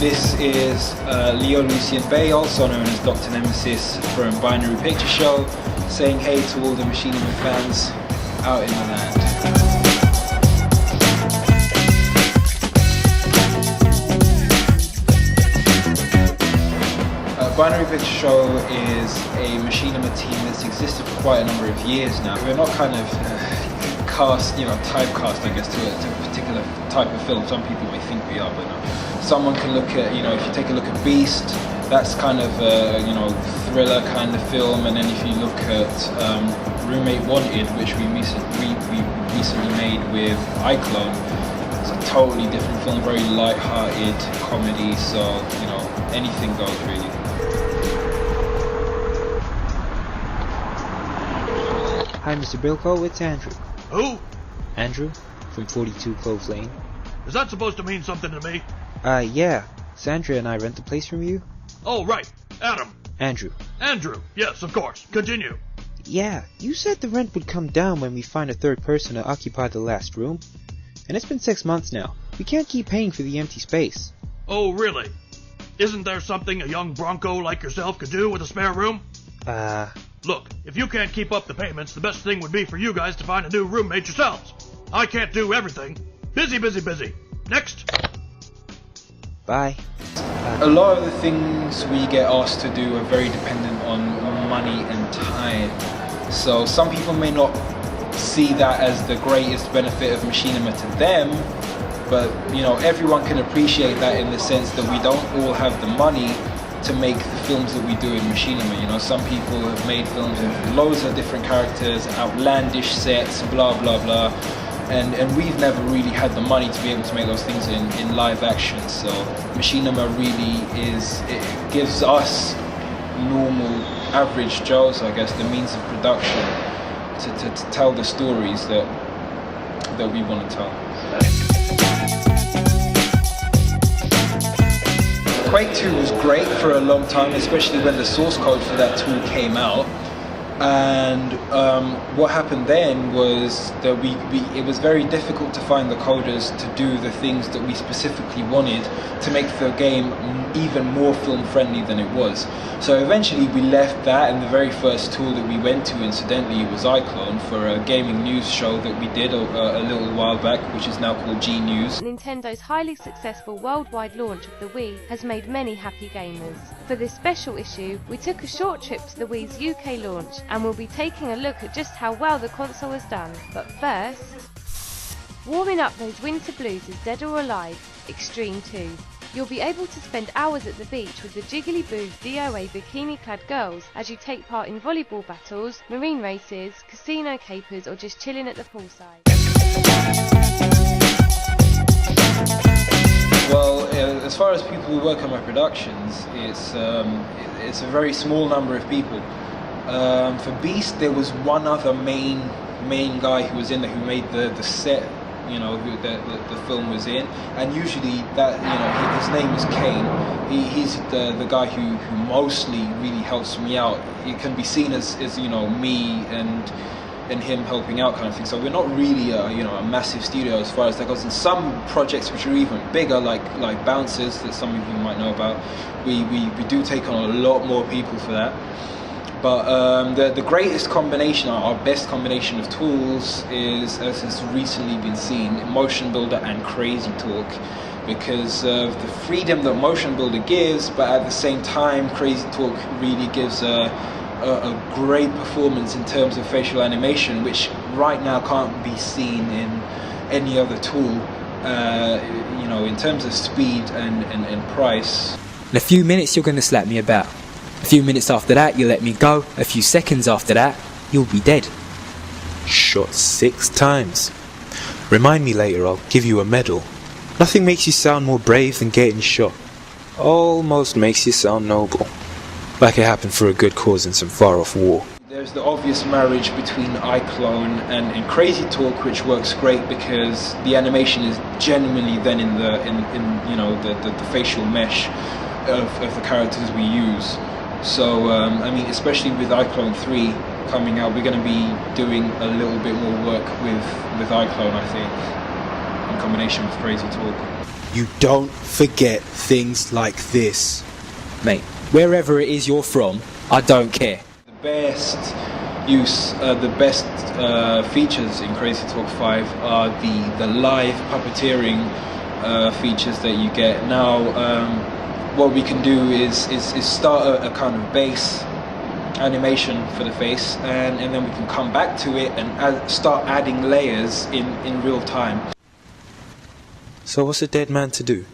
This is Leo Lucien-Bay, also known as Dr. Nemesis from Binary Picture Show, saying hey to all the Machinima fans out in the land. Binary Picture Show is a Machinima team that's existed for quite a number of years now. We're not kind of typecast, I guess, to a particular type of film. Some people may think we are, but no. Someone can look at, if you take a look at Beast, that's kind of a, thriller kind of film, and then if you look at Roommate Wanted, which we recently made with iClone, it's a totally different film, very light-hearted comedy, so, anything goes really. Hi, Mr. Bilko, it's Andrew. Who? Andrew, from 42 Clove Lane. Is that supposed to mean something to me? Yeah. Sandra and I rent the place from you. Oh, right. Adam. Andrew. Andrew. Yes, of course. Continue. Yeah, you said the rent would come down when we find a third person to occupy the last room. And it's been 6 months now. We can't keep paying for the empty space. Oh, really? Isn't there something a young Bronco like yourself could do with a spare room? Look, if you can't keep up the payments, the best thing would be for you guys to find a new roommate yourselves. I can't do everything. Busy, busy, busy. Next. Bye. A lot of the things we get asked to do are very dependent on money and time. So some people may not see that as the greatest benefit of Machinima to them, but everyone can appreciate that in the sense that we don't all have the money to make the films that we do in Machinima. Some people have made films with loads of different characters, outlandish sets, blah blah blah, and we've never really had the money to be able to make those things in live action. So Machinima really it gives us normal average Joes, I guess, the means of production to tell the stories that we want to tell. Quake 2 was great for a long time, especially when the source code for that tool came out. And what happened then was that it was very difficult to find the coders to do the things that we specifically wanted to make the game even more film friendly than it was. So eventually we left that, and the very first tool that we went to, incidentally, was iClone for a gaming news show that we did a little while back, which is now called G News. Nintendo's highly successful worldwide launch of the Wii has made many happy gamers. For this special issue, we took a short trip to the Wii's UK launch, and we'll be taking a look at just how well the console has done. But first, warming up those winter blues is Dead or Alive Extreme 2. You'll be able to spend hours at the beach with the jiggly-boo DOA bikini-clad girls as you take part in volleyball battles, marine races, casino capers, or just chilling at the poolside. Well, as far as people who work on my productions, it's a very small number of people. For Beast, there was one other main guy who was in there who made the set, who the film was in, and usually that his name is Kane. He's the guy who mostly really helps me out. It can be seen as me and him helping out kind of thing. So we're not really a massive studio as far as that goes. In some projects which are even bigger, like Bouncers, that some of you might know about, we do take on a lot more people for that. But the greatest combination, our best combination of tools is, as has recently been seen, Motion Builder and CrazyTalk, because of the freedom that Motion Builder gives, but at the same time CrazyTalk really gives a great performance in terms of facial animation, which right now can't be seen in any other tool, in terms of speed and price. In a few minutes you're going to slap me about. A few minutes after that, you let me go. A few seconds after that, you'll be dead. Shot 6 times. Remind me later, I'll give you a medal. Nothing makes you sound more brave than getting shot. Almost makes you sound noble. Like it happened for a good cause in some far-off war. There's the obvious marriage between iClone and CrazyTalk, which works great because the animation is genuinely then in the facial mesh of the characters we use. So, especially with iClone 3 coming out, we're going to be doing a little bit more work with iClone, I think. in combination with CrazyTalk. You don't forget things like this. Mate, wherever it is you're from, I don't care. The best features in CrazyTalk 5 are the live puppeteering features that you get. Now, what we can do is start a kind of base animation for the face, and then we can come back to it and start adding layers in real time. So what's a dead man to do?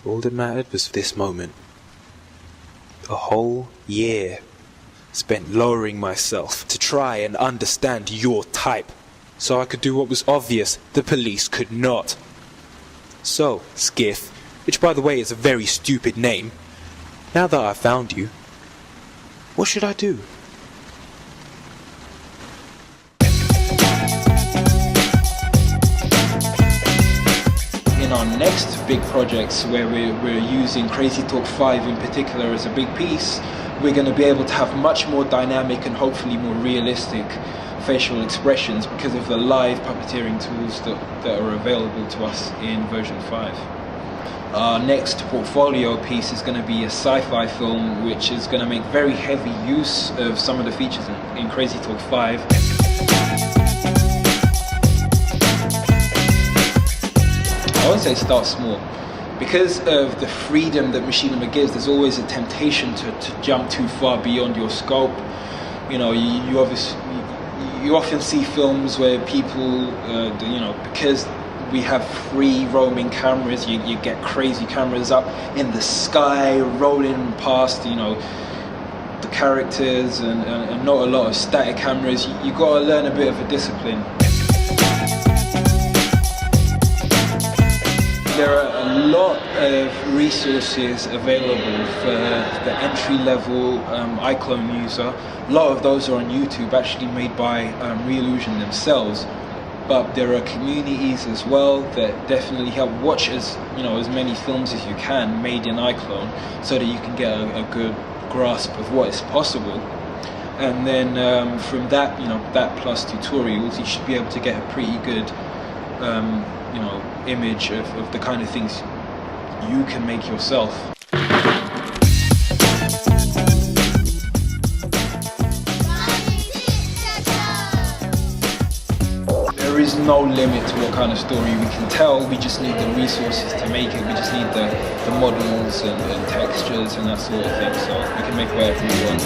All that mattered was this moment. A whole year spent lowering myself to try and understand your type, so I could do what was obvious the police could not. So, Skiff, which by the way is a very stupid name, now that I've found you, what should I do? In our next big projects, where we're using CrazyTalk 5 in particular as a big piece, we're going to be able to have much more dynamic and hopefully more realistic facial expressions because of the live puppeteering tools that are available to us in version 5. Our next portfolio piece is going to be a sci-fi film which is going to make very heavy use of some of the features in CrazyTalk 5. I would say start small. Because of the freedom that Machinima gives, there's always a temptation to jump too far beyond your scope. You know, you often see films where people, because we have free roaming cameras, you get crazy cameras up in the sky, rolling past, the characters, and not a lot of static cameras. You got to learn a bit of a discipline. There are a lot of resources available for the entry-level iClone user. A lot of those are on YouTube, actually made by Reallusion themselves. But there are communities as well that definitely help. Watch as many films as you can made in iClone, so that you can get a good grasp of what is possible. And then from that, that plus tutorials, you should be able to get a pretty good image of the kind of things you can make yourself. There is no limit to what kind of story we can tell. We just need the resources to make it. We just need the models and textures and that sort of thing, so we can make whatever we want.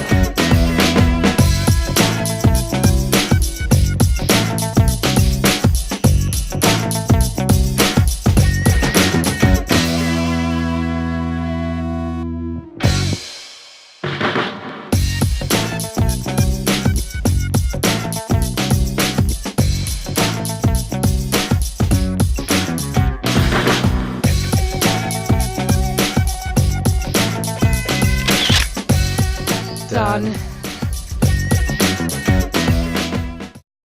Done.